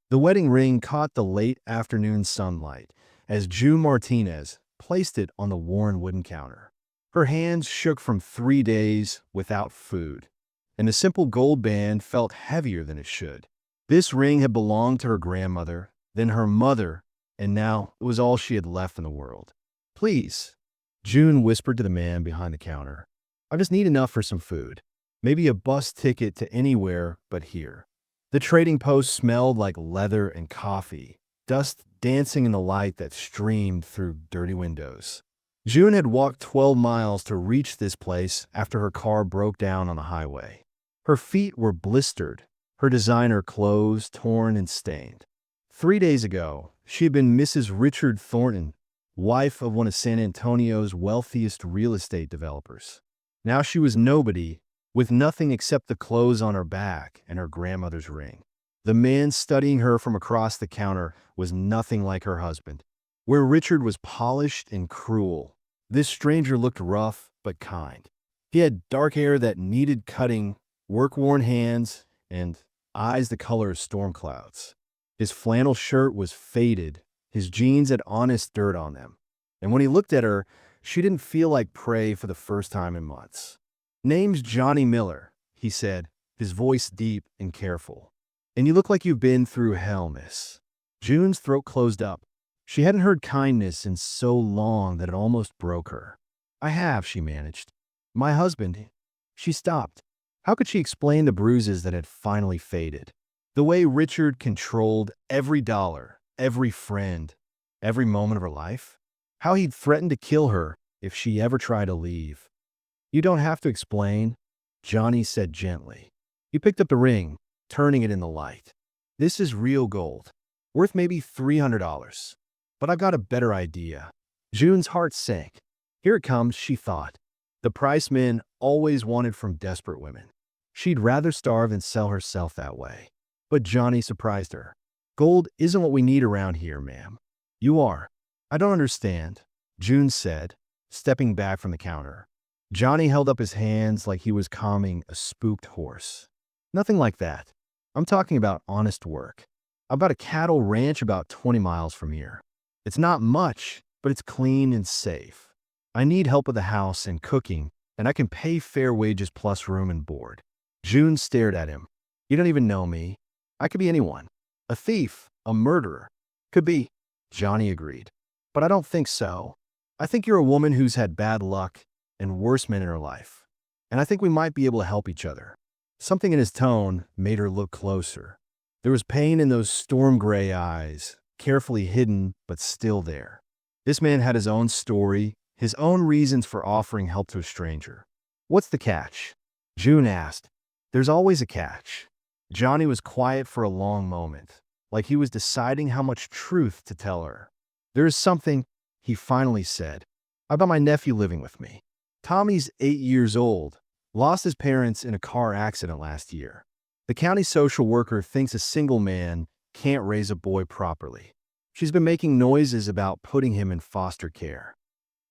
The wedding ring caught the late afternoon sunlight as June Martinez placed it on the worn wooden counter. Her hands shook from 3 days without food, and the simple gold band felt heavier than it should. This ring had belonged to her grandmother, then her mother, and now it was all she had left in the world. "Please," June whispered to the man behind the counter. "I just need enough for some food. Maybe a bus ticket to anywhere but here." The trading post smelled like leather and coffee, dust dancing in the light that streamed through dirty windows. June had walked 12 miles to reach this place after her car broke down on the highway. Her feet were blistered, her designer clothes torn and stained. 3 days ago, she had been Mrs. Richard Thornton, wife of one of San Antonio's wealthiest real estate developers. Now she was nobody, with nothing except the clothes on her back and her grandmother's ring. The man studying her from across the counter was nothing like her husband. Where Richard was polished and cruel, this stranger looked rough but kind. He had dark hair that needed cutting, work-worn hands, and eyes the color of storm clouds. His flannel shirt was faded, his jeans had honest dirt on them. And when he looked at her, she didn't feel like prey for the first time in months. "Name's Johnny Miller," he said, his voice deep and careful. "And you look like you've been through hell, miss." June's throat closed up. She hadn't heard kindness in so long that it almost broke her. "I have," she managed. "My husband." She stopped. How could she explain the bruises that had finally faded? The way Richard controlled every dollar, every friend, every moment of her life? How he'd threatened to kill her if she ever tried to leave? "You don't have to explain," Johnny said gently. He picked up the ring, turning it in the light. "This is real gold, worth maybe $300. But I've got a better idea." June's heart sank. Here it comes, she thought. The price men always wanted from desperate women. She'd rather starve than sell herself that way. But Johnny surprised her. "Gold isn't what we need around here, ma'am." "You are." "I don't understand," June said, stepping back from the counter. Johnny held up his hands like he was calming a spooked horse. "Nothing like that. I'm talking about honest work. I've got a cattle ranch about 20 miles from here. It's not much, but it's clean and safe. I need help with the house and cooking, and I can pay fair wages plus room and board." June stared at him. "You don't even know me. I could be anyone. A thief, a murderer. Could be," Johnny agreed. "But I don't think so. I think you're a woman who's had bad luck and worse men in her life. And I think we might be able to help each other." Something in his tone made her look closer. There was pain in those storm gray eyes, carefully hidden but still there. This man had his own story, his own reasons for offering help to a stranger. "What's the catch?" June asked. "There's always a catch." Johnny was quiet for a long moment, like he was deciding how much truth to tell her. "There is something," he finally said. "I've got my nephew living with me. Tommy's 8 years old, lost his parents in a car accident last year. The county social worker thinks a single man can't raise a boy properly. She's been making noises about putting him in foster care."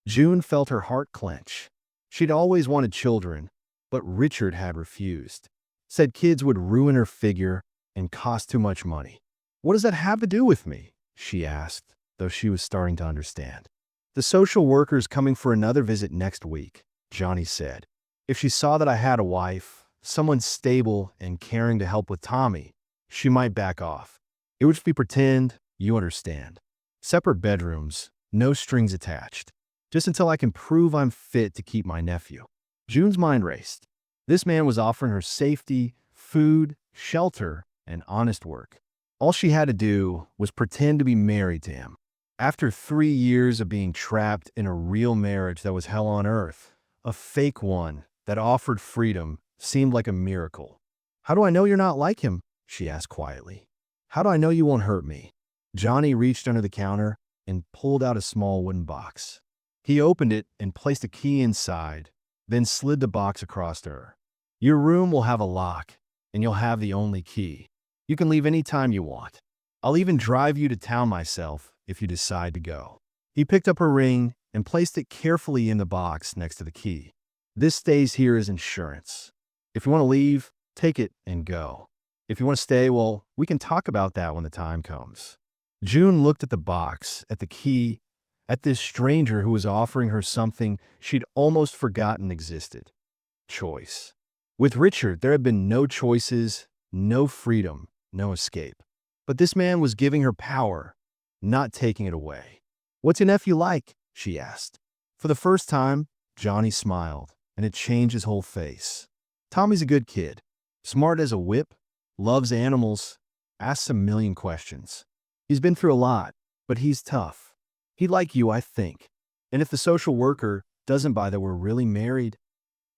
June felt her heart clench. She'd always wanted children, but Richard had refused. Said kids would ruin her figure and cost too much money. "What does that have to do with me?" she asked, though she was starting to understand. "The social worker's coming for another visit next week," Johnny said. "If she saw that I had a wife, someone stable and caring to help with Tommy, she might back off. It would just be pretend, you understand. Separate bedrooms, no strings attached. Just until I can prove I'm fit to keep my nephew." June's mind raced. This man was offering her safety, food, shelter, and honest work. All she had to do was pretend to be married to him. After 3 years of being trapped in a real marriage that was hell on earth, a fake one that offered freedom seemed like a miracle. "How do I know you're not like him?" she asked quietly. "How do I know you won't hurt me?" Johnny reached under the counter and pulled out a small wooden box. He opened it and placed a key inside, then slid the box across to her. "Your room will have a lock, and you'll have the only key. You can leave any time you want. I'll even drive you to town myself if you decide to go." He picked up her ring and placed it carefully in the box next to the key. "This stays here as insurance. If you want to leave, take it and go." If you want to stay, well, we can talk about that when the time comes. June looked at the box, at the key, at this stranger who was offering her something she'd almost forgotten existed. Choice. With Richard, there had been no choices, no freedom, no escape. But this man was giving her power, not taking it away. "What's an F you like?" she asked. For the first time, Johnny smiled, and it changed his whole face. Tommy's a good kid, smart as a whip, loves animals, asks a million questions. He's been through a lot, but he's tough. He'd like you, I think. And if the social worker doesn't buy that we're really married,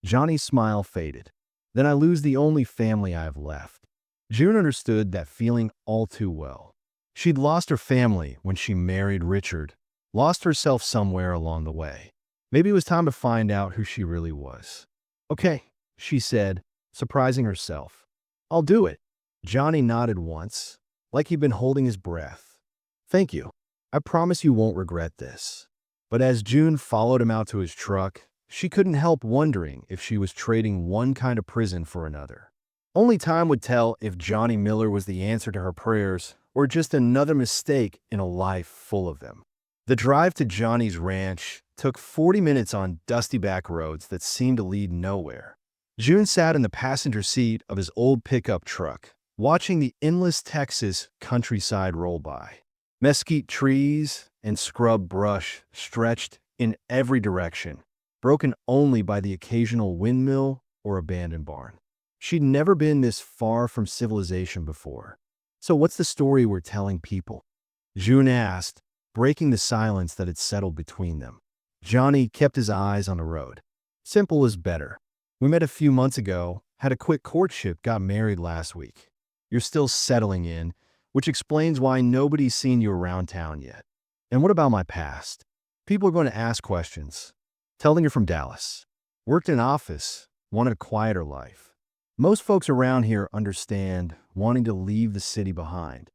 Johnny's smile faded. Then I lose the only family I have left. June understood that feeling all too well. She'd lost her family when she married Richard, lost herself somewhere along the way. Maybe it was time to find out who she really was. "Okay," she said, surprising herself. "I'll do it." Johnny nodded once, like he'd been holding his breath. "Thank you. I promise you won't regret this." But as June followed him out to his truck, she couldn't help wondering if she was trading one kind of prison for another. Only time would tell if Johnny Miller was the answer to her prayers or just another mistake in a life full of them. The drive to Johnny's ranch took 40 minutes on dusty back roads that seemed to lead nowhere. June sat in the passenger seat of his old pickup truck, watching the endless Texas countryside roll by. Mesquite trees and scrub brush stretched in every direction, broken only by the occasional windmill or abandoned barn. She'd never been this far from civilization before. "So what's the story we're telling people?" June asked, breaking the silence that had settled between them. Johnny kept his eyes on the road. "Simple is better. We met a few months ago, had a quick courtship, got married last week. You're still settling in, which explains why nobody's seen you around town yet. And what about my past? People are going to ask questions. Tell them you're from Dallas. Worked in an office, wanted a quieter life. Most folks around here understand wanting to leave the city behind."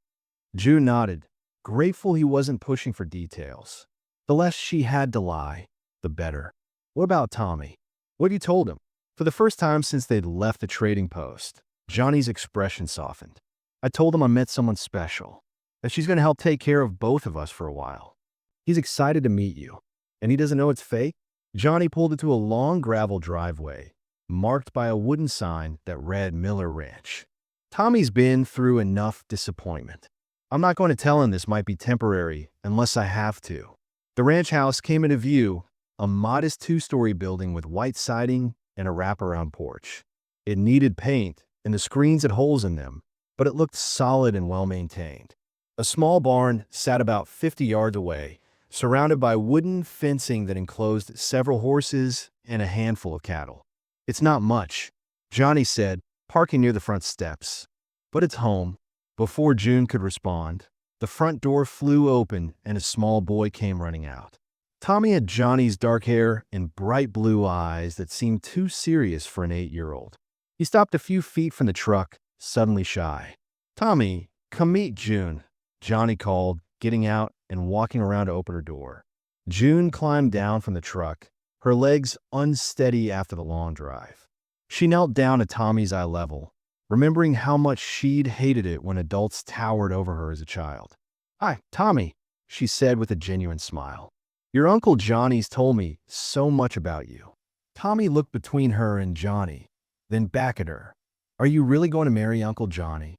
June nodded, grateful he wasn't pushing for details. The less she had to lie, the better. "What about Tommy? What have you told him?" For the first time since they'd left the trading post, Johnny's expression softened. "I told him I met someone special, that she's going to help take care of both of us for a while. He's excited to meet you. And he doesn't know it's fake?" Johnny pulled into a long gravel driveway, marked by a wooden sign that read Miller Ranch. "Tommy's been through enough disappointment. I'm not going to tell him this might be temporary unless I have to." The ranch house came into view, a modest two-story building with white siding and a wraparound porch. It needed paint, and the screens had holes in them, but it looked solid and well-maintained. A small barn sat about 50 yards away, surrounded by wooden fencing that enclosed several horses and a handful of cattle. "It's not much," Johnny said, parking near the front steps. "But it's home." Before June could respond, the front door flew open and a small boy came running out. Tommy had Johnny's dark hair and bright blue eyes that seemed too serious for an 8-year-old. He stopped a few feet from the truck, suddenly shy. "Tommy, come meet June," Johnny called, getting out and walking around to open her door. June climbed down from the truck, her legs unsteady after the long drive. She knelt down at Tommy's eye level, remembering how much she'd hated it when adults towered over her as a child. "Hi, Tommy," she said with a genuine smile. "Your Uncle Johnny's told me so much about you." Tommy looked between her and Johnny, then back at her. "Are you really going to marry Uncle Johnny?"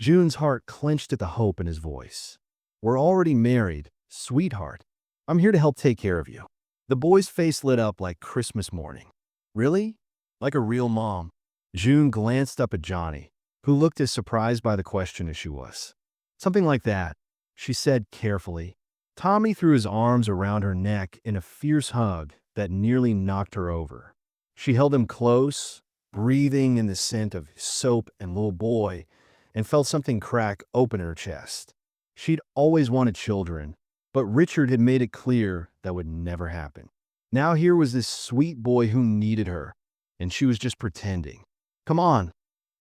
June's heart clenched at the hope in his voice. "We're already married, sweetheart. I'm here to help take care of you." The boy's face lit up like Christmas morning. "Really? Like a real mom?" June glanced up at Johnny, who looked as surprised by the question as she was. "Something like that," she said carefully. Tommy threw his arms around her neck in a fierce hug that nearly knocked her over. She held him close, breathing in the scent of soap and little boy, and felt something crack open in her chest. She'd always wanted children, but Richard had made it clear that would never happen. Now here was this sweet boy who needed her, and she was just pretending. "Come on,"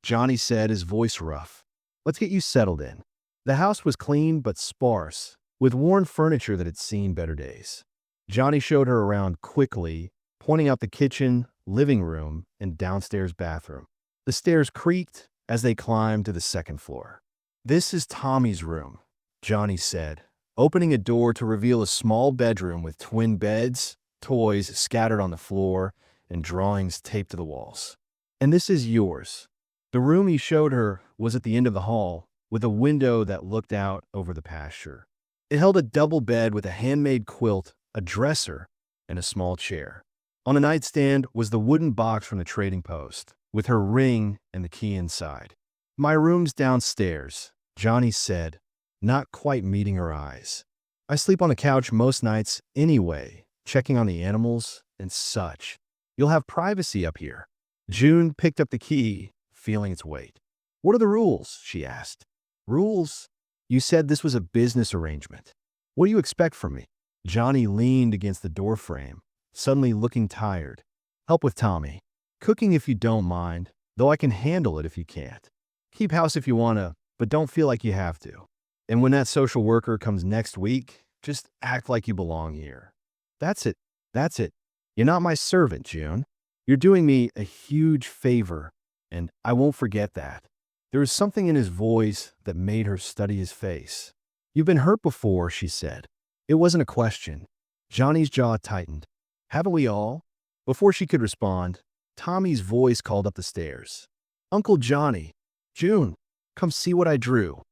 Johnny said, his voice rough. "Let's get you settled in." The house was clean but sparse, with worn furniture that had seen better days. Johnny showed her around quickly, pointing out the kitchen, living room, and downstairs bathroom. The stairs creaked as they climbed to the second floor. "This is Tommy's room," Johnny said, opening a door to reveal a small bedroom with twin beds, toys scattered on the floor, and drawings taped to the walls. "And this is yours." The room he showed her was at the end of the hall, with a window that looked out over the pasture. It held a double bed with a handmade quilt, a dresser, and a small chair. On a nightstand was the wooden box from the trading post, with her ring and the key inside. "My room's downstairs," Johnny said, not quite meeting her eyes. "I sleep on the couch most nights anyway, checking on the animals and such. You'll have privacy up here." June picked up the key, feeling its weight. "What are the rules?" she asked. "Rules? You said this was a business arrangement. What do you expect from me?" Johnny leaned against the doorframe, suddenly looking tired. "Help with Tommy. Cooking if you don't mind, though I can handle it if you can't. Keep house if you wanna, but don't feel like you have to. And when that social worker comes next week, just act like you belong here." That's it. That's it. "You're not my servant, June. You're doing me a huge favor, and I won't forget that." There was something in his voice that made her study his face. "You've been hurt before," she said. It wasn't a question. Johnny's jaw tightened. "Haven't we all?" Before she could respond, Tommy's voice called up the stairs. "Uncle Johnny, June, come see what I drew."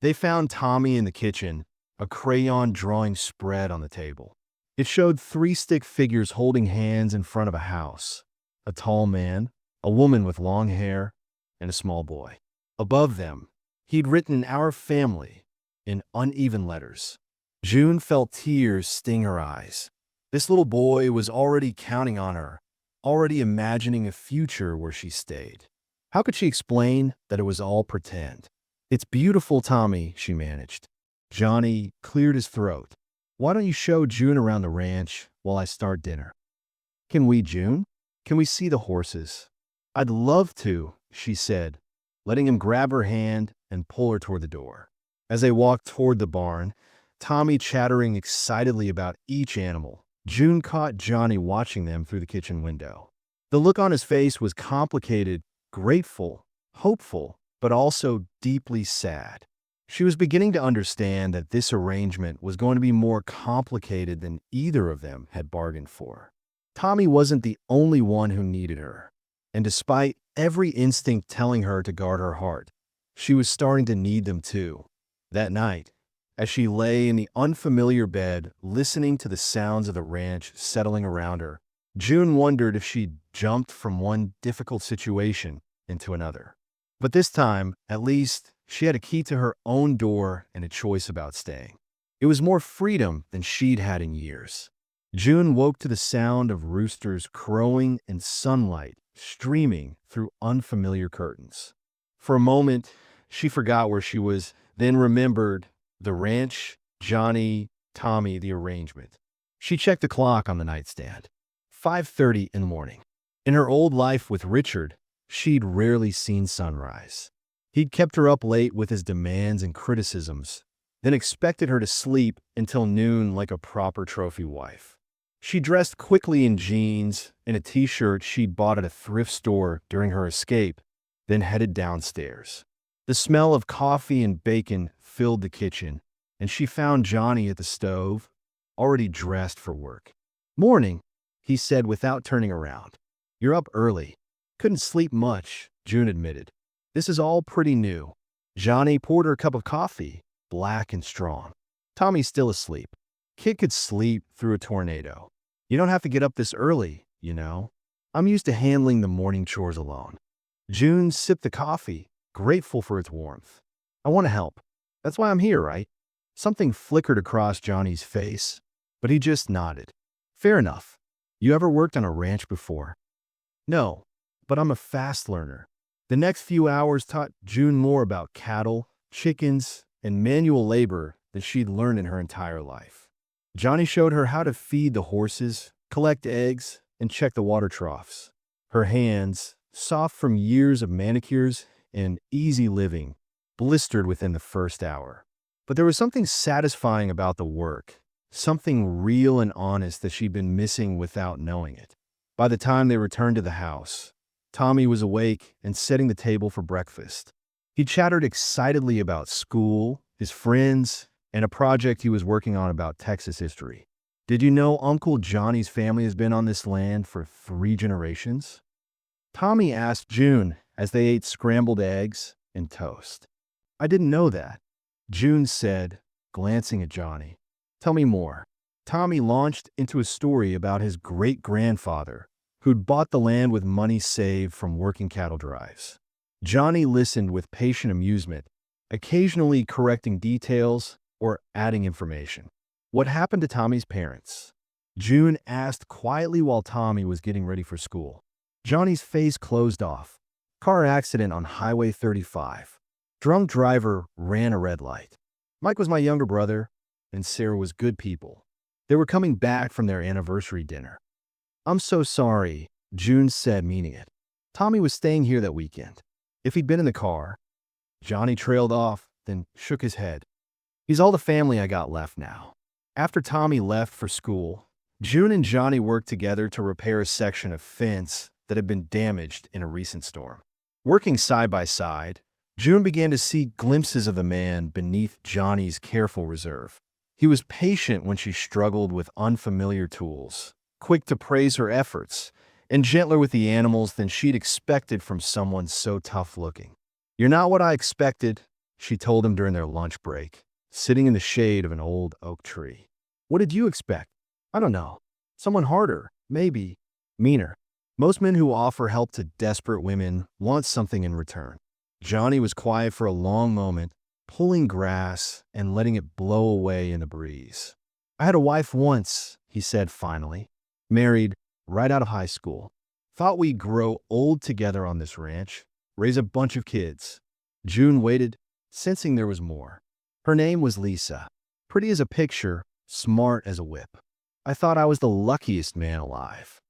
They found Tommy in the kitchen, a crayon drawing spread on the table. It showed 3 stick figures holding hands in front of a house: a tall man, a woman with long hair, and a small boy. Above them, he'd written "Our Family" in uneven letters. June felt tears sting her eyes. This little boy was already counting on her, already imagining a future where she stayed. How could she explain that it was all pretend? "It's beautiful, Tommy," she managed. Johnny cleared his throat. "Why don't you show June around the ranch while I start dinner?" "Can we, June? Can we see the horses?" "I'd love to," she said, letting him grab her hand and pull her toward the door. As they walked toward the barn, Tommy chattering excitedly about each animal, June caught Johnny watching them through the kitchen window. The look on his face was complicated, grateful, hopeful, but also deeply sad. She was beginning to understand that this arrangement was going to be more complicated than either of them had bargained for. Tommy wasn't the only one who needed her, and despite every instinct telling her to guard her heart, she was starting to need them too. That night, as she lay in the unfamiliar bed, listening to the sounds of the ranch settling around her, June wondered if she'd jumped from one difficult situation into another. But this time, at least, she had a key to her own door and a choice about staying. It was more freedom than she'd had in years. June woke to the sound of roosters crowing and sunlight streaming through unfamiliar curtains. For a moment, she forgot where she was, then remembered the ranch, Johnny, Tommy, the arrangement. She checked the clock on the nightstand. 5:30 in the morning. In her old life with Richard, she'd rarely seen sunrise. He'd kept her up late with his demands and criticisms, then expected her to sleep until noon like a proper trophy wife. She dressed quickly in jeans and a t-shirt she'd bought at a thrift store during her escape, then headed downstairs. The smell of coffee and bacon filled the kitchen, and she found Johnny at the stove, already dressed for work. "Morning," he said without turning around. "You're up early." "Couldn't sleep much," June admitted. "This is all pretty new." Johnny poured her a cup of coffee, black and strong. "Tommy's still asleep. Kid could sleep through a tornado. You don't have to get up this early, you know. I'm used to handling the morning chores alone." June sipped the coffee, grateful for its warmth. "I want to help. That's why I'm here, right?" Something flickered across Johnny's face, but he just nodded. "Fair enough. You ever worked on a ranch before?" "No, but I'm a fast learner." The next few hours taught June more about cattle, chickens, and manual labor than she'd learned in her entire life. Johnny showed her how to feed the horses, collect eggs, and check the water troughs. Her hands, soft from years of manicures and easy living, blistered within the first hour. But there was something satisfying about the work, something real and honest that she'd been missing without knowing it. By the time they returned to the house, Tommy was awake and setting the table for breakfast. He chattered excitedly about school, his friends, and a project he was working on about Texas history. Did you know Uncle Johnny's family has been on this land for 3 generations? Tommy asked June as they ate scrambled eggs and toast. I didn't know that, June said, glancing at Johnny. Tell me more. Tommy launched into a story about his great-grandfather, who'd bought the land with money saved from working cattle drives. Johnny listened with patient amusement, occasionally correcting details or adding information. What happened to Tommy's parents? June asked quietly while Tommy was getting ready for school. Johnny's face closed off. Car accident on Highway 35. Drunk driver ran a red light. Mike was my younger brother, and Sarah was good people. They were coming back from their anniversary dinner. I'm so sorry, June said, meaning it. Tommy was staying here that weekend. If he'd been in the car. Johnny trailed off, then shook his head. He's all the family I got left now. After Tommy left for school, June and Johnny worked together to repair a section of fence that had been damaged in a recent storm. Working side by side, June began to see glimpses of the man beneath Johnny's careful reserve. He was patient when she struggled with unfamiliar tools, quick to praise her efforts, and gentler with the animals than she'd expected from someone so tough-looking. You're not what I expected, she told him during their lunch break, sitting in the shade of an old oak tree. What did you expect? I don't know. Someone harder, maybe meaner. Most men who offer help to desperate women want something in return. Johnny was quiet for a long moment, pulling grass and letting it blow away in the breeze. I had a wife once, he said finally. Married right out of high school. Thought we'd grow old together on this ranch, raise a bunch of kids. June waited, sensing there was more. Her name was Lisa. Pretty as a picture, smart as a whip. I thought I was the luckiest man alive.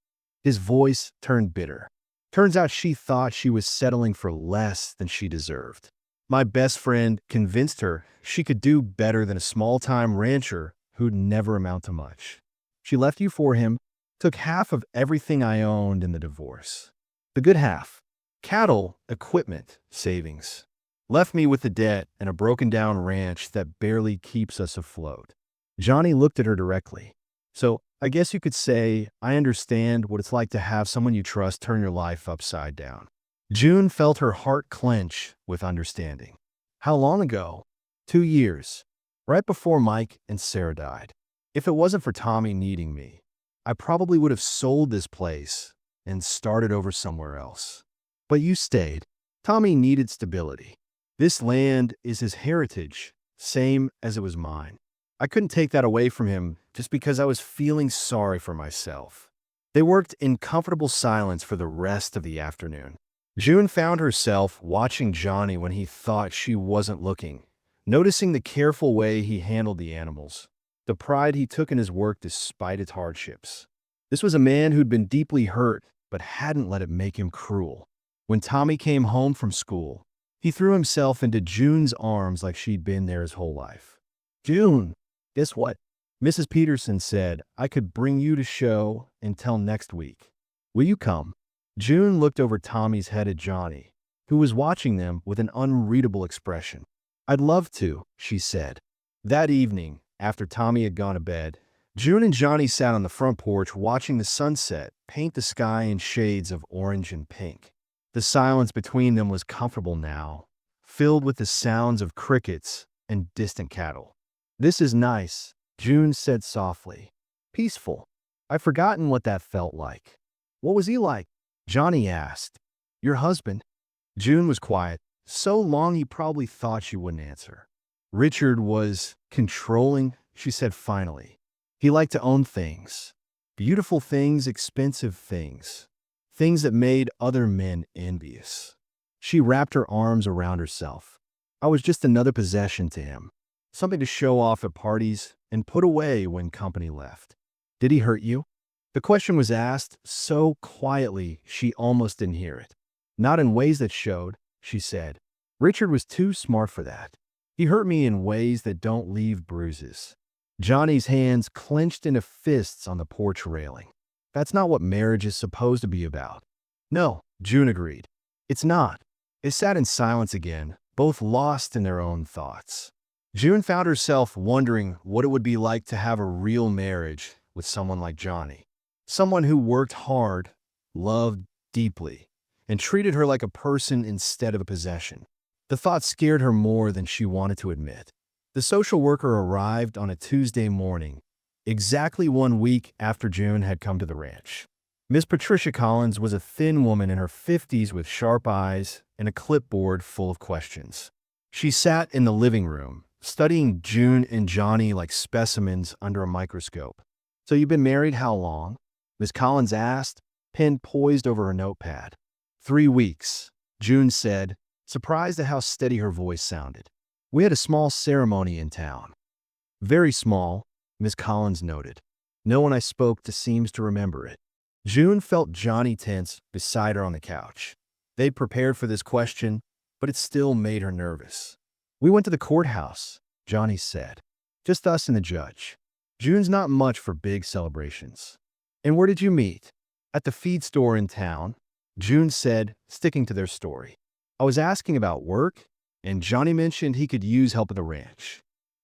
His voice turned bitter. Turns out she thought she was settling for less than she deserved. My best friend convinced her she could do better than a small-time rancher who'd never amount to much. She left you for him, took half of everything I owned in the divorce. The good half. Cattle, equipment, savings. Left me with the debt and a broken-down ranch that barely keeps us afloat. Johnny looked at her directly. So, I guess you could say, I understand what it's like to have someone you trust turn your life upside down. June felt her heart clench with understanding. How long ago? 2 years. Right before Mike and Sarah died. If it wasn't for Tommy needing me, I probably would have sold this place and started over somewhere else. But you stayed. Tommy needed stability. This land is his heritage, same as it was mine. I couldn't take that away from him just because I was feeling sorry for myself. They worked in comfortable silence for the rest of the afternoon. June found herself watching Johnny when he thought she wasn't looking, noticing the careful way he handled the animals, the pride he took in his work despite its hardships. This was a man who'd been deeply hurt but hadn't let it make him cruel. When Tommy came home from school, he threw himself into June's arms like she'd been there his whole life. June, guess what? Mrs. Peterson said I could bring you to show until next week. Will you come? June looked over Tommy's head at Johnny, who was watching them with an unreadable expression. I'd love to, she said. That evening, after Tommy had gone to bed, June and Johnny sat on the front porch watching the sunset paint the sky in shades of orange and pink. The silence between them was comfortable now, filled with the sounds of crickets and distant cattle. This is nice, June said softly. Peaceful. I've forgotten what that felt like. What was he like? Johnny asked. Your husband? June was quiet, so long he probably thought she wouldn't answer. Richard was controlling, she said finally. He liked to own things. Beautiful things, expensive things. Things that made other men envious. She wrapped her arms around herself. I was just another possession to him. Something to show off at parties and put away when company left. Did he hurt you? The question was asked so quietly she almost didn't hear it. Not in ways that showed, she said. Richard was too smart for that. He hurt me in ways that don't leave bruises. Johnny's hands clenched into fists on the porch railing. That's not what marriage is supposed to be about. No, June agreed. It's not. They sat in silence again, both lost in their own thoughts. June found herself wondering what it would be like to have a real marriage with someone like Johnny. Someone who worked hard, loved deeply, and treated her like a person instead of a possession. The thought scared her more than she wanted to admit. The social worker arrived on a Tuesday morning, exactly 1 week after June had come to the ranch. Miss Patricia Collins was a thin woman in her 50s with sharp eyes and a clipboard full of questions. She sat in the living room, studying June and Johnny like specimens under a microscope. "So you've been married how long?" Miss Collins asked, pen poised over her notepad. "3 weeks," June said, surprised at how steady her voice sounded. "We had a small ceremony in town." "Very small," Miss Collins noted. "No one I spoke to seems to remember it." June felt Johnny tense beside her on the couch. They'd prepared for this question, but it still made her nervous. "We went to the courthouse," Johnny said. "Just us and the judge." June's not much for big celebrations. "And where did you meet?" "At the feed store in town," June said, sticking to their story. "I was asking about work, and Johnny mentioned he could use help at the ranch."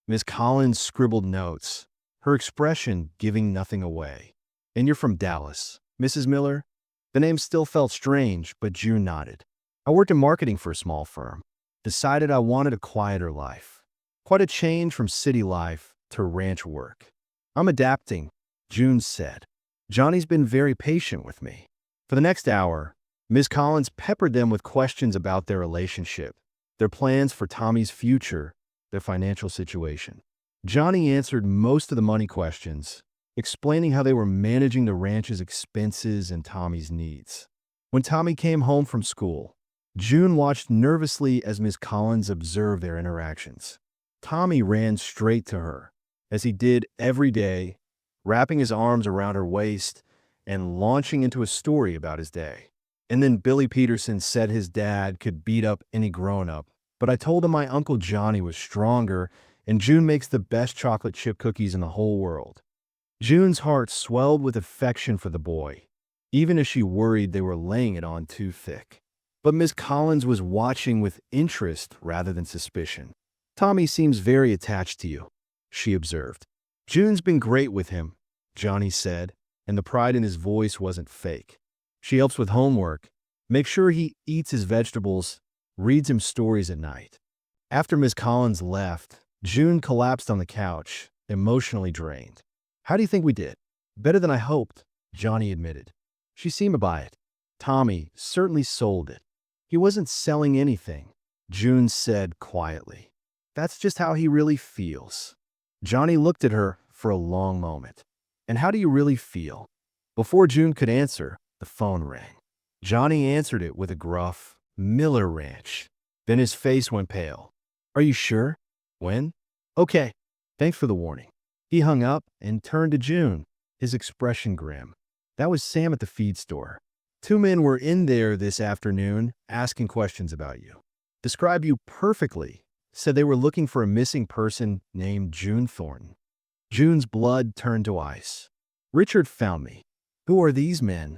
Miss Collins scribbled notes, her expression giving nothing away. "And you're from Dallas, Mrs. Miller?" The name still felt strange, but June nodded. "I worked in marketing for a small firm. Decided I wanted a quieter life. Quite a change from city life to ranch work." "I'm adapting," June said. "Johnny's been very patient with me." For the next hour, Miss Collins peppered them with questions about their relationship, their plans for Tommy's future, their financial situation. Johnny answered most of the money questions, explaining how they were managing the ranch's expenses and Tommy's needs. When Tommy came home from school, June watched nervously as Miss Collins observed their interactions. Tommy ran straight to her, as he did every day, wrapping his arms around her waist and launching into a story about his day. And then Billy Peterson said his dad could beat up any grown-up, but I told him my Uncle Johnny was stronger, and June makes the best chocolate chip cookies in the whole world. June's heart swelled with affection for the boy, even as she worried they were laying it on too thick. But Miss Collins was watching with interest rather than suspicion. "Tommy seems very attached to you," she observed. "June's been great with him," Johnny said, and the pride in his voice wasn't fake. "She helps with homework, makes sure he eats his vegetables, reads him stories at night." After Miss Collins left, June collapsed on the couch, emotionally drained. "How do you think we did?" "Better than I hoped," Johnny admitted. "She seemed to buy it." "Tommy certainly sold it." "He wasn't selling anything," June said quietly. "That's just how he really feels." Johnny looked at her for a long moment. "And how do you really feel?" Before June could answer, the phone rang. Johnny answered it with a gruff, "Miller Ranch." Then his face went pale. "Are you sure? When?" "Okay. Thanks for the warning." He hung up and turned to June, his expression grim. "That was Sam at the feed store. 2 men were in there this afternoon asking questions about you. Described you perfectly. Said they were looking for a missing person named June Thornton." June's blood turned to ice. "Richard found me." "Who are these men?"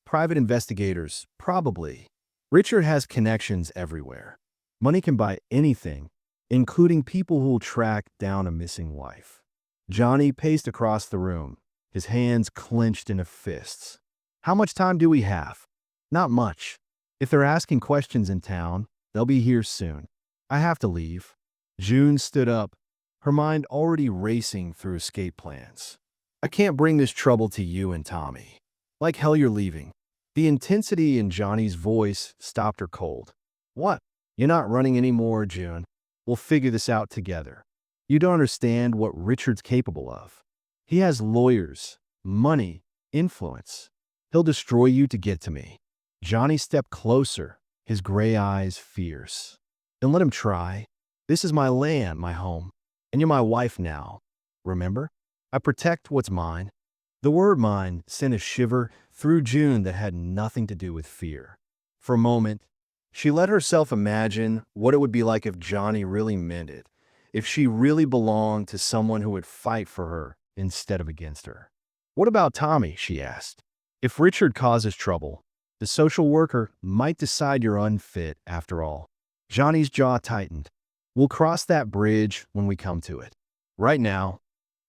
"Private investigators, probably. Richard has connections everywhere. Money can buy anything, including people who'll track down a missing wife." Johnny paced across the room, his hands clenched into fists. "How much time do we have?" "Not much. If they're asking questions in town, they'll be here soon. I have to leave." June stood up, her mind already racing through escape plans. "I can't bring this trouble to you and Tommy. Like hell you're leaving." The intensity in Johnny's voice stopped her cold. "What? You're not running anymore, June. We'll figure this out together. You don't understand what Richard's capable of. He has lawyers, money, influence. He'll destroy you to get to me." Johnny stepped closer, his gray eyes fierce. "Then let him try. This is my land, my home, and you're my wife now. Remember? I protect what's mine." The word mine sent a shiver through June that had nothing to do with fear. For a moment, she let herself imagine what it would be like if Johnny really meant it, if she really belonged to someone who would fight for her instead of against her. "What about Tommy?" she asked. "If Richard causes trouble, The social worker might decide you're unfit after all. Johnny's jaw tightened. We'll cross that bridge when we come to it. Right now,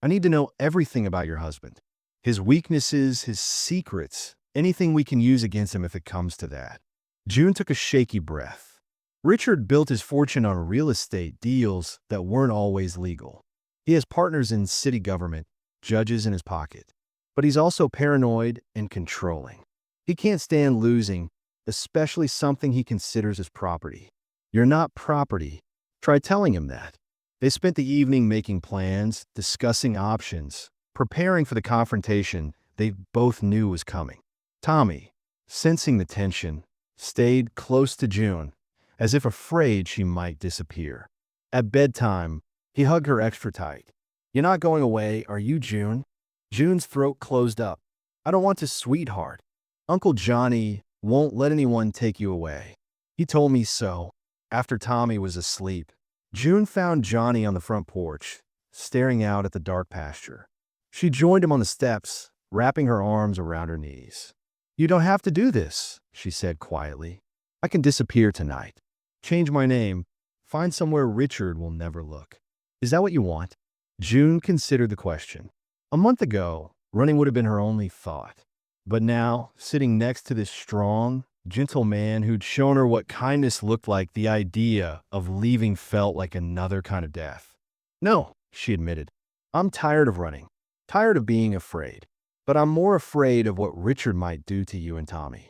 I need to know everything about your husband. His weaknesses, his secrets, anything we can use against him if it comes to that. June took a shaky breath. Richard built his fortune on real estate deals that weren't always legal. He has partners in city government, judges in his pocket. But he's also paranoid and controlling. He can't stand losing, especially something he considers his property. You're not property. Try telling him that. They spent the evening making plans, discussing options, preparing for the confrontation they both knew was coming. Tommy, sensing the tension, stayed close to June, as if afraid she might disappear. At bedtime, he hugged her extra tight. You're not going away, are you, June? June's throat closed up. I don't want to, sweetheart. Uncle Johnny won't let anyone take you away. He told me so. After Tommy was asleep, June found Johnny on the front porch, staring out at the dark pasture. She joined him on the steps, wrapping her arms around her knees. You don't have to do this, she said quietly. I can disappear tonight. Change my name. Find somewhere Richard will never look. Is that what you want? June considered the question. A month ago, running would have been her only thought. But now, sitting next to this strong, gentle man who'd shown her what kindness looked like, the idea of leaving felt like another kind of death. No, she admitted. I'm tired of running, tired of being afraid. But I'm more afraid of what Richard might do to you and Tommy.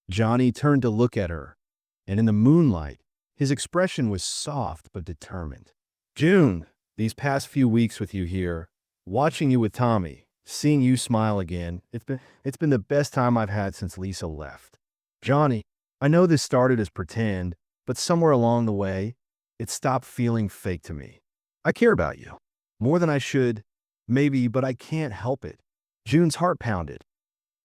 Johnny turned to look at her, and in the moonlight, his expression was soft but determined. June, these past few weeks with you here, watching you with Tommy, seeing you smile again, it's been the best time I've had since Lisa left. Johnny, I know this started as pretend, but somewhere along the way, it stopped feeling fake to me. I care about you. More than I should, maybe, but I can't help it. June's heart pounded.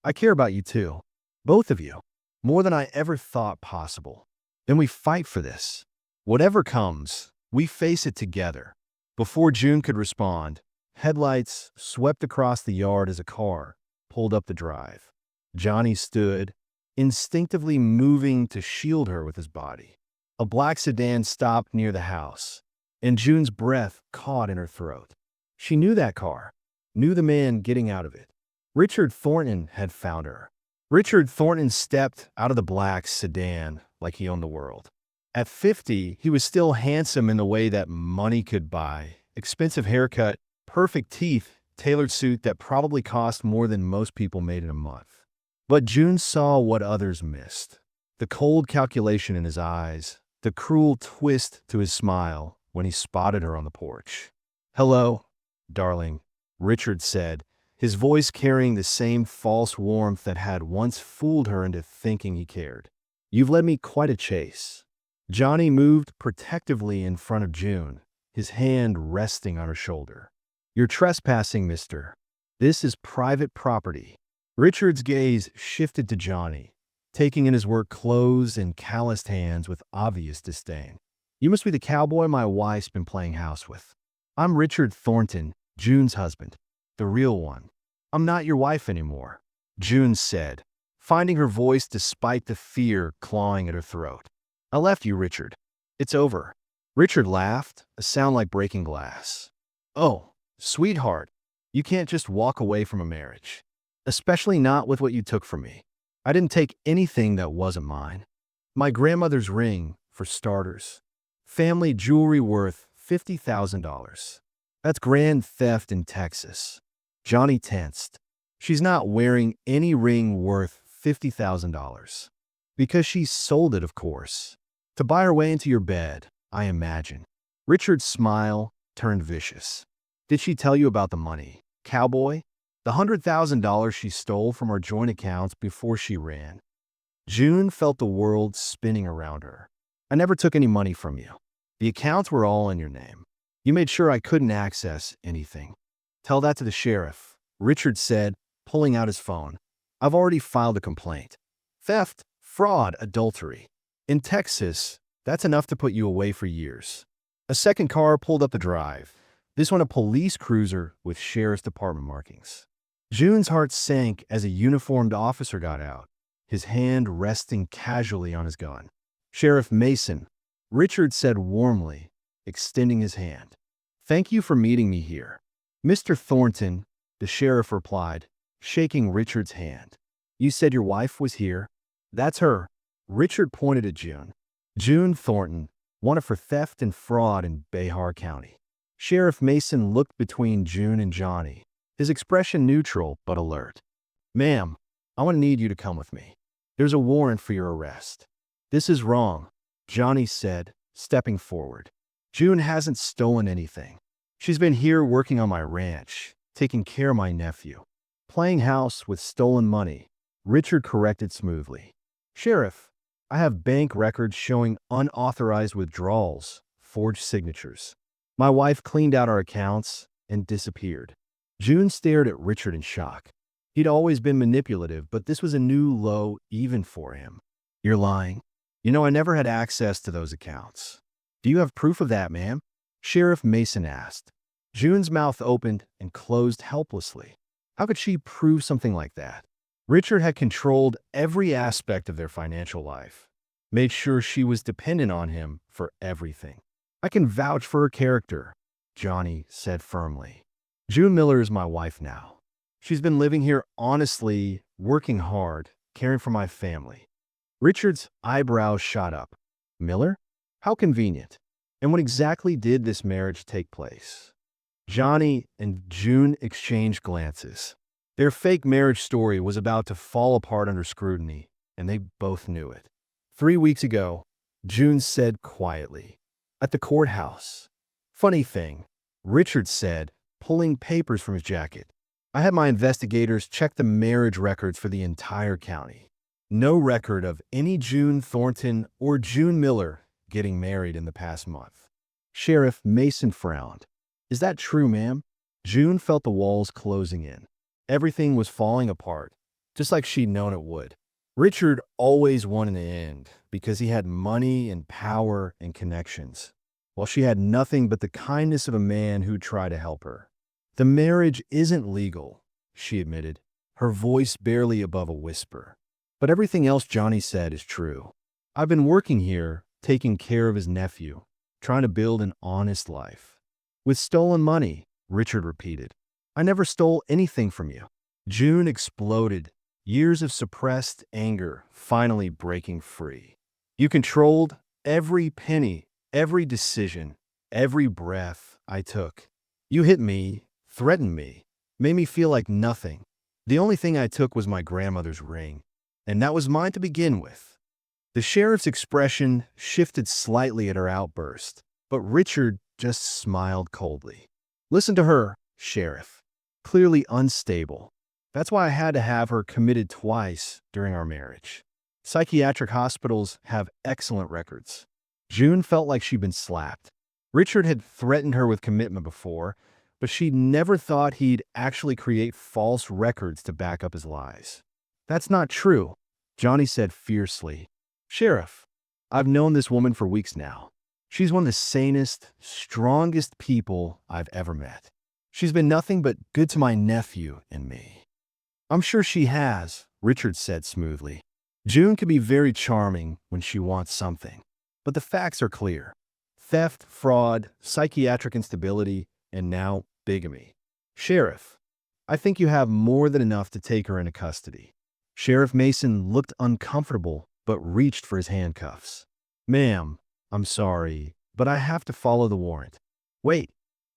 I care about you too. Both of you. More than I ever thought possible. Then we fight for this. Whatever comes, we face it together. Before June could respond, headlights swept across the yard as a car pulled up the drive. Johnny stood, instinctively moving to shield her with his body. A black sedan stopped near the house, and June's breath caught in her throat. She knew that car, knew the man getting out of it. Richard Thornton had found her. Richard Thornton stepped out of the black sedan like he owned the world. At 50, he was still handsome in the way that money could buy. Expensive haircut, perfect teeth, tailored suit that probably cost more than most people made in a month. But June saw what others missed. The cold calculation in his eyes, the cruel twist to his smile when he spotted her on the porch. Hello, darling, Richard said, his voice carrying the same false warmth that had once fooled her into thinking he cared. You've led me quite a chase. Johnny moved protectively in front of June, his hand resting on her shoulder. You're trespassing, mister. This is private property. Richard's gaze shifted to Johnny, taking in his work clothes and calloused hands with obvious disdain. You must be the cowboy my wife's been playing house with. I'm Richard Thornton, June's husband, the real one. I'm not your wife anymore, June said, finding her voice despite the fear clawing at her throat. I left you, Richard. It's over. Richard laughed, a sound like breaking glass. Oh, sweetheart, you can't just walk away from a marriage. Especially not with what you took from me. I didn't take anything that wasn't mine. My grandmother's ring, for starters. Family jewelry worth $50,000. That's grand theft in Texas. Johnny tensed. She's not wearing any ring worth $50,000. Because she sold it, of course. To buy her way into your bed, I imagine. Richard's smile turned vicious. Did she tell you about the money, cowboy? The $100,000 she stole from our joint accounts before she ran. June felt the world spinning around her. I never took any money from you. The accounts were all in your name. You made sure I couldn't access anything. Tell that to the sheriff, Richard said, pulling out his phone. I've already filed a complaint. Theft, fraud, adultery. In Texas, that's enough to put you away for years. A second car pulled up the drive, this one a police cruiser with sheriff's department markings. June's heart sank as a uniformed officer got out. his hand resting casually on his gun. "Sheriff Mason," Richard said warmly, extending his hand. "Thank you for meeting me here." "Mr. Thornton," the sheriff replied, shaking Richard's hand. "You said your wife was here?" "That's her." Richard pointed at June. "June Thornton, wanted for theft and fraud in Behar County." Sheriff Mason looked between June and Johnny, his expression neutral but alert. "Ma'am, I want to need you to come with me. There's a warrant for your arrest." "This is wrong," Johnny said, stepping forward. "June hasn't stolen anything. She's been here working on my ranch, taking care of my nephew." "Playing house with stolen money," Richard corrected smoothly. "Sheriff, I have bank records showing unauthorized withdrawals, forged signatures. My wife cleaned out our accounts and disappeared." June stared at Richard in shock. He'd always been manipulative, but this was a new low even for him. "You're lying." "You know, I never had access to those accounts." "Do you have proof of that, ma'am?" Sheriff Mason asked. June's mouth opened and closed helplessly. How could she prove something like that? Richard had controlled every aspect of their financial life, made sure she was dependent on him for everything. "I can vouch for her character," Johnny said firmly. "June Miller is my wife now. She's been living here honestly, working hard, caring for my family." Richard's eyebrows shot up. "Miller? How convenient. And when exactly did this marriage take place?" Johnny and June exchanged glances. Their fake marriage story was about to fall apart under scrutiny, and they both knew it. 3 weeks ago, June said quietly, "At the courthouse." "Funny thing," Richard said, pulling papers from his jacket. "I had my investigators check the marriage records for the entire county. No record of any June Thornton or June Miller getting married in the past month." Sheriff Mason frowned. "Is that true, ma'am?" June felt the walls closing in. Everything was falling apart, just like she'd known it would. Richard always won in the end because he had money and power and connections, while she had nothing but the kindness of a man who'd try to help her. "The marriage isn't legal," she admitted, her voice barely above a whisper. "But everything else Johnny said is true. I've been working here, taking care of his nephew, trying to build an honest life." "With stolen money," Richard repeated. "I never stole anything from you." June exploded, years of suppressed anger finally breaking free. "You controlled every penny, every decision, every breath I took. You hit me, threatened me, made me feel like nothing. The only thing I took was my grandmother's ring, and that was mine to begin with." The sheriff's expression shifted slightly at her outburst, but Richard just smiled coldly. "Listen to her, Sheriff. Clearly unstable. That's why I had to have her committed twice during our marriage. Psychiatric hospitals have excellent records." June felt like she'd been slapped. Richard had threatened her with commitment before, but she'd never thought he'd actually create false records to back up his lies. "That's not true," Johnny said fiercely. "Sheriff, I've known this woman for weeks now. She's one of the sanest, strongest people I've ever met. She's been nothing but good to my nephew and me." "I'm sure she has," Richard said smoothly. "June can be very charming when she wants something. But the facts are clear. Theft, fraud, psychiatric instability, and now bigamy. Sheriff, I think you have more than enough to take her into custody." Sheriff Mason looked uncomfortable but reached for his handcuffs. "Ma'am, I'm sorry, but I have to follow the warrant." "Wait,"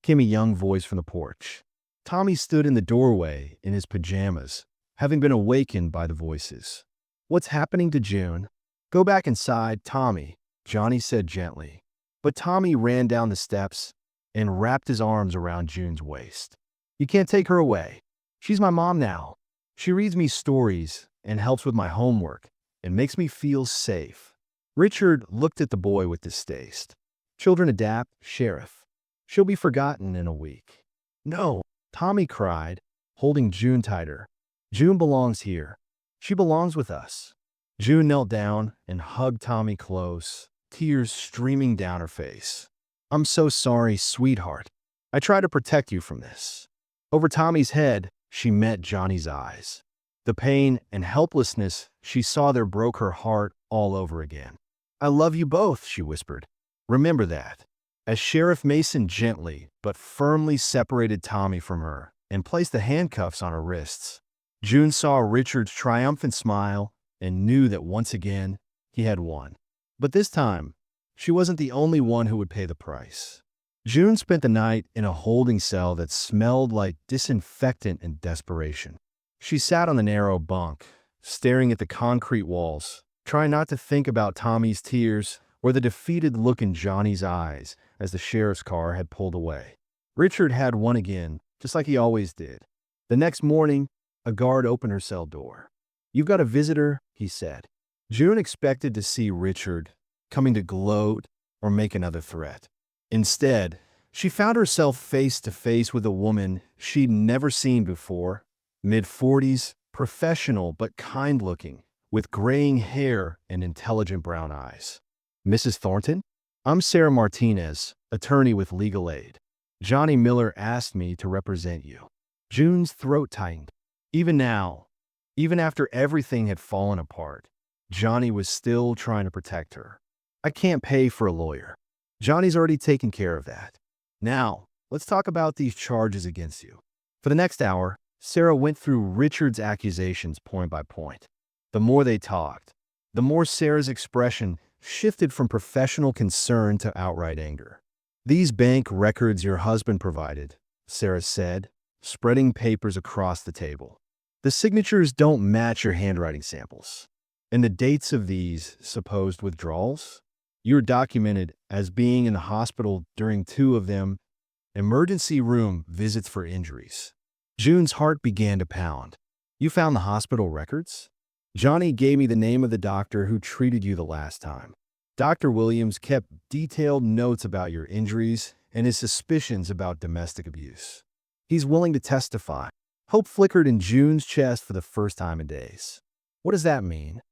came a young voice from the porch. Tommy stood in the doorway in his pajamas, having been awakened by the voices. "What's happening to June?" "Go back inside, Tommy," Johnny said gently. But Tommy ran down the steps and wrapped his arms around June's waist. "You can't take her away. She's my mom now. She reads me stories and helps with my homework and makes me feel safe." Richard looked at the boy with distaste. "Children adapt, Sheriff. She'll be forgotten in a week." "No," Tommy cried, holding June tighter. "June belongs here. She belongs with us." June knelt down and hugged Tommy close, tears streaming down her face. "I'm so sorry, sweetheart. I try to protect you from this." Over Tommy's head, she met Johnny's eyes. The pain and helplessness she saw there broke her heart all over again. "I love you both," she whispered. "Remember that." As Sheriff Mason gently but firmly separated Tommy from her and placed the handcuffs on her wrists, June saw Richard's triumphant smile and knew that once again he had won. But this time, she wasn't the only one who would pay the price. June spent the night in a holding cell that smelled like disinfectant and desperation. She sat on the narrow bunk, staring at the concrete walls, trying not to think about Tommy's tears or the defeated look in Johnny's eyes as the sheriff's car had pulled away. Richard had won again, just like he always did. The next morning, a guard opened her cell door. "You've got a visitor," he said. June expected to see Richard coming to gloat or make another threat. Instead, she found herself face to face with a woman she'd never seen before, mid-40s, professional but kind-looking, with graying hair and intelligent brown eyes. "Mrs. Thornton? I'm Sarah Martinez, attorney with Legal Aid. Johnny Miller asked me to represent you." June's throat tightened. Even now, even after everything had fallen apart, Johnny was still trying to protect her. "I can't pay for a lawyer. Johnny's already taken care of that. Now, let's talk about these charges against you." For the next hour, Sarah went through Richard's accusations point by point. The more they talked, the more Sarah's expression shifted from professional concern to outright anger. "These bank records your husband provided," Sarah said, spreading papers across the table. "The signatures don't match your handwriting samples. And the dates of these supposed withdrawals? You're documented as being in the hospital during 2 of them, emergency room visits for injuries." June's heart began to pound. "You found the hospital records?" "Johnny gave me the name of the doctor who treated you the last time. Dr. Williams kept detailed notes about your injuries and his suspicions about domestic abuse. He's willing to testify." Hope flickered in June's chest for the first time in days. "What does that mean?"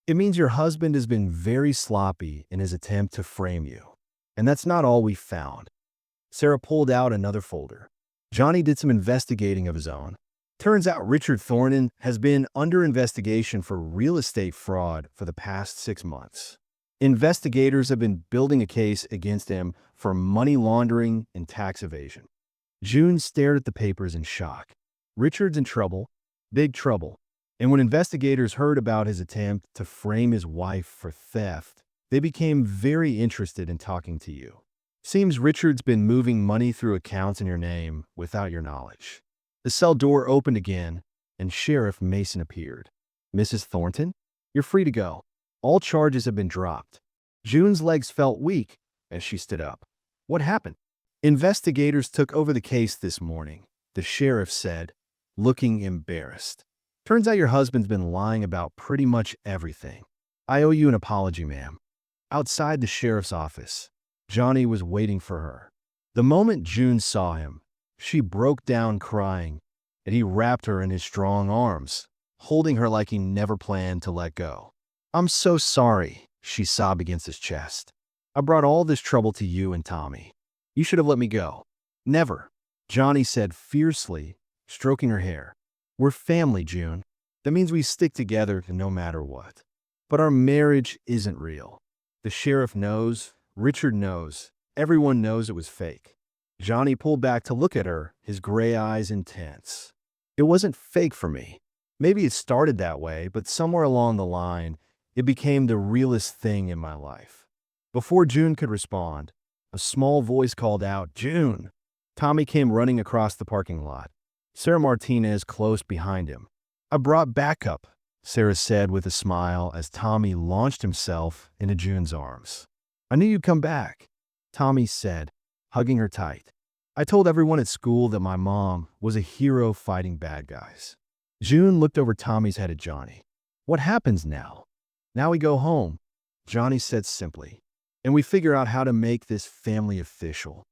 "It means your husband has been very sloppy in his attempt to frame you. And that's not all we found." Sarah pulled out another folder. "Johnny did some investigating of his own. Turns out Richard Thornton has been under investigation for real estate fraud for the past 6 months. Investigators have been building a case against him for money laundering and tax evasion." June stared at the papers in shock. Richard's in trouble, big trouble. And when investigators heard about his attempt to frame his wife for theft, they became very interested in talking to you. "Seems Richard's been moving money through accounts in your name without your knowledge." The cell door opened again, and Sheriff Mason appeared. "Mrs. Thornton, you're free to go. All charges have been dropped." June's legs felt weak as she stood up. "What happened?" "Investigators took over the case this morning," the sheriff said, looking embarrassed. "Turns out your husband's been lying about pretty much everything. I owe you an apology, ma'am." Outside the sheriff's office, Johnny was waiting for her. The moment June saw him, she broke down crying, and he wrapped her in his strong arms, holding her like he never planned to let go. "I'm so sorry," she sobbed against his chest. "I brought all this trouble to you and Tommy. You should have let me go." "Never," Johnny said fiercely, stroking her hair. "We're family, June. That means we stick together no matter what. But our marriage isn't real. The sheriff knows, Richard knows, everyone knows it was fake." Johnny pulled back to look at her, his gray eyes intense. "It wasn't fake for me. Maybe it started that way, but somewhere along the line, it became the realest thing in my life." Before June could respond, a small voice called out, "June!" Tommy came running across the parking lot, Sarah Martinez close behind him. "I brought backup," Sarah said with a smile as Tommy launched himself into June's arms. "I knew you'd come back," Tommy said, hugging her tight. "I told everyone at school that my mom was a hero fighting bad guys." June looked over Tommy's head at Johnny. "What happens now?" "Now we go home," Johnny said simply, "and we figure out how to make this family official."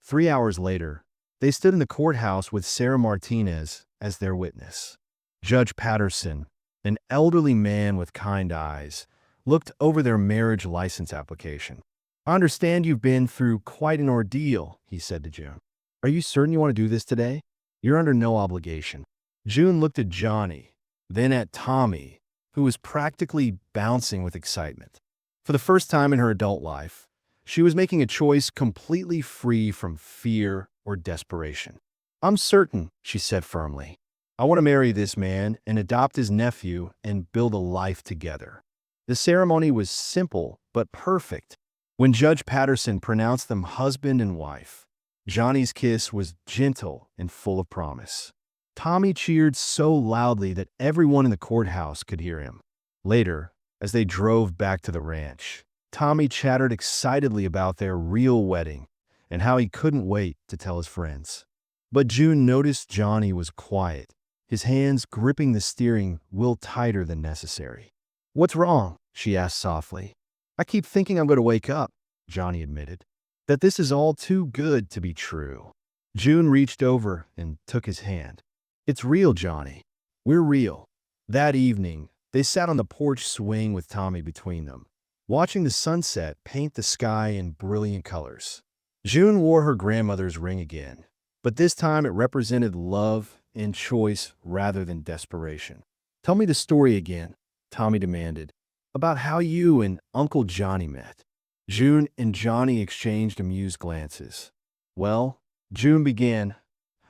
3 hours later, they stood in the courthouse with Sarah Martinez as their witness. Judge Patterson, an elderly man with kind eyes, looked over their marriage license application. "I understand you've been through quite an ordeal," he said to June. "Are you certain you want to do this today? You're under no obligation." June looked at Johnny, then at Tommy, who was practically bouncing with excitement. For the first time in her adult life, she was making a choice completely free from fear or desperation. "I'm certain," she said firmly. "I want to marry this man and adopt his nephew and build a life together." The ceremony was simple but perfect. When Judge Patterson pronounced them husband and wife, Johnny's kiss was gentle and full of promise. Tommy cheered so loudly that everyone in the courthouse could hear him. Later, as they drove back to the ranch, Tommy chattered excitedly about their real wedding and how he couldn't wait to tell his friends. But June noticed Johnny was quiet, his hands gripping the steering wheel tighter than necessary. "What's wrong?" she asked softly. "I keep thinking I'm going to wake up," Johnny admitted. "That this is all too good to be true." June reached over and took his hand. "It's real, Johnny. We're real." That evening, they sat on the porch swing with Tommy between them, watching the sunset paint the sky in brilliant colors. June wore her grandmother's ring again, but this time it represented love and choice rather than desperation. "Tell me the story again," Tommy demanded, "about how you and Uncle Johnny met." June and Johnny exchanged amused glances. "Well," June began,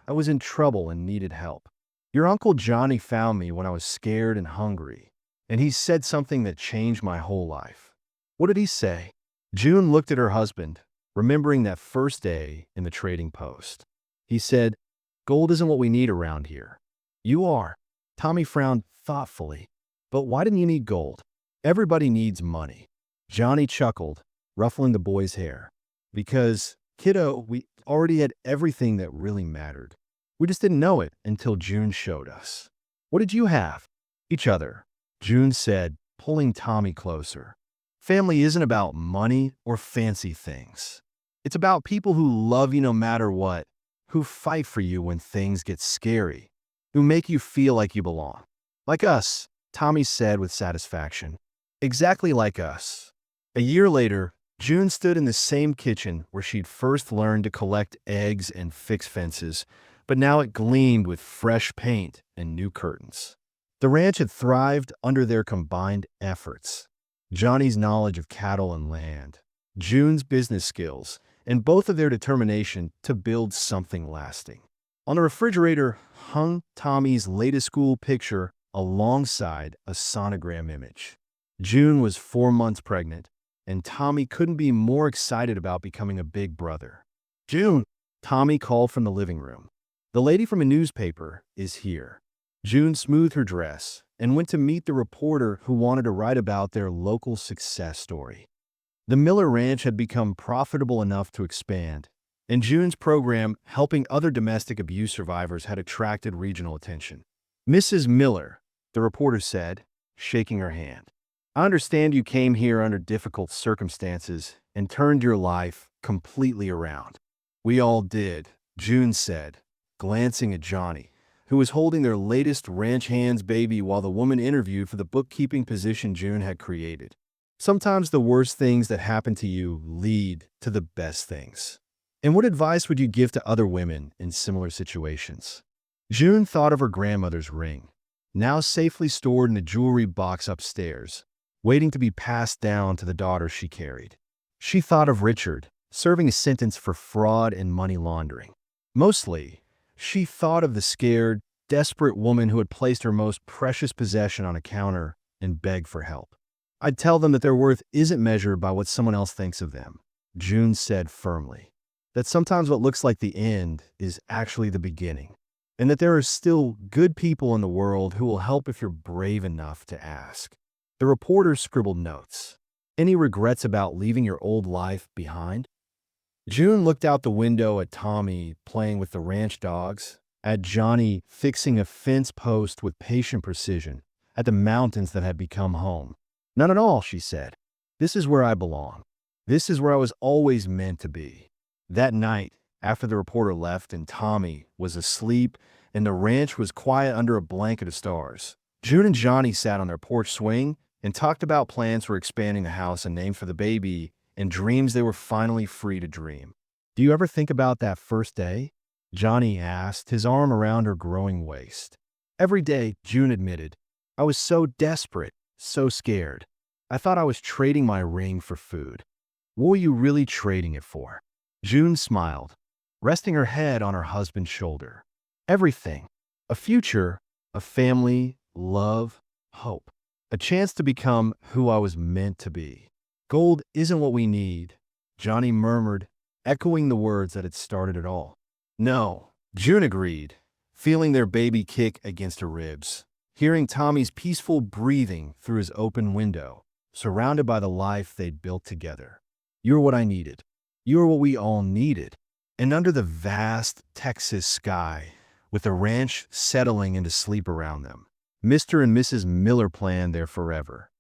"I was in trouble and needed help. Your Uncle Johnny found me when I was scared and hungry, and he said something that changed my whole life." "What did he say?" June looked at her husband, remembering that first day in the trading post. "He said, 'Gold isn't what we need around here.'" "You are." Tommy frowned thoughtfully. "But why didn't you need gold?" "Everybody needs money." Johnny chuckled, ruffling the boy's hair. "Because, kiddo, we already had everything that really mattered. We just didn't know it until June showed us." "What did you have?" "Each other," June said, pulling Tommy closer. "Family isn't about money or fancy things. It's about people who love you no matter what, who fight for you when things get scary, who make you feel like you belong." "Like us," Tommy said with satisfaction. "Exactly like us." A year later, June stood in the same kitchen where she'd first learned to collect eggs and fix fences, but now it gleamed with fresh paint and new curtains. The ranch had thrived under their combined efforts. Johnny's knowledge of cattle and land, June's business skills, and both of their determination to build something lasting. On the refrigerator hung Tommy's latest school picture alongside a sonogram image. June was 4 months pregnant, and Tommy couldn't be more excited about becoming a big brother. "June," Tommy called from the living room. "The lady from a newspaper is here." June smoothed her dress and went to meet the reporter who wanted to write about their local success story. The Miller Ranch had become profitable enough to expand, and June's program helping other domestic abuse survivors had attracted regional attention. "Mrs. Miller," the reporter said, shaking her hand, "I understand you came here under difficult circumstances and turned your life completely around." "We all did," June said, glancing at Johnny, who was holding their latest ranch hands baby while the woman interviewed for the bookkeeping position June had created. "Sometimes the worst things that happen to you lead to the best things." "And what advice would you give to other women in similar situations?" June thought of her grandmother's ring, now safely stored in a jewelry box upstairs, waiting to be passed down to the daughter she carried. She thought of Richard, serving a sentence for fraud and money laundering. Mostly, she thought of the scared, desperate woman who had placed her most precious possession on a counter and begged for help. "I'd tell them that their worth isn't measured by what someone else thinks of them," June said firmly. "That sometimes what looks like the end is actually the beginning, and that there are still good people in the world who will help if you're brave enough to ask." The reporter scribbled notes. "Any regrets about leaving your old life behind?" June looked out the window at Tommy playing with the ranch dogs, at Johnny fixing a fence post with patient precision, at the mountains that had become home. "None at all," she said. "This is where I belong. This is where I was always meant to be." That night, after the reporter left and Tommy was asleep and the ranch was quiet under a blanket of stars, June and Johnny sat on their porch swing and talked about plans for expanding the house and name for the baby and dreams they were finally free to dream. "Do you ever think about that first day?" Johnny asked, his arm around her growing waist. "Every day," June admitted. I was so desperate, so scared. I thought I was trading my ring for food. What were you really trading it for? June smiled, resting her head on her husband's shoulder. Everything. A future, a family, love, hope. A chance to become who I was meant to be. Gold isn't what we need, Johnny murmured, echoing the words that had started it all. No, June agreed, feeling their baby kick against her ribs, hearing Tommy's peaceful breathing through his open window, surrounded by the life they'd built together. You're what I needed. You're what we all needed. And under the vast Texas sky, with the ranch settling into sleep around them, Mr. and Mrs. Miller planned their forever.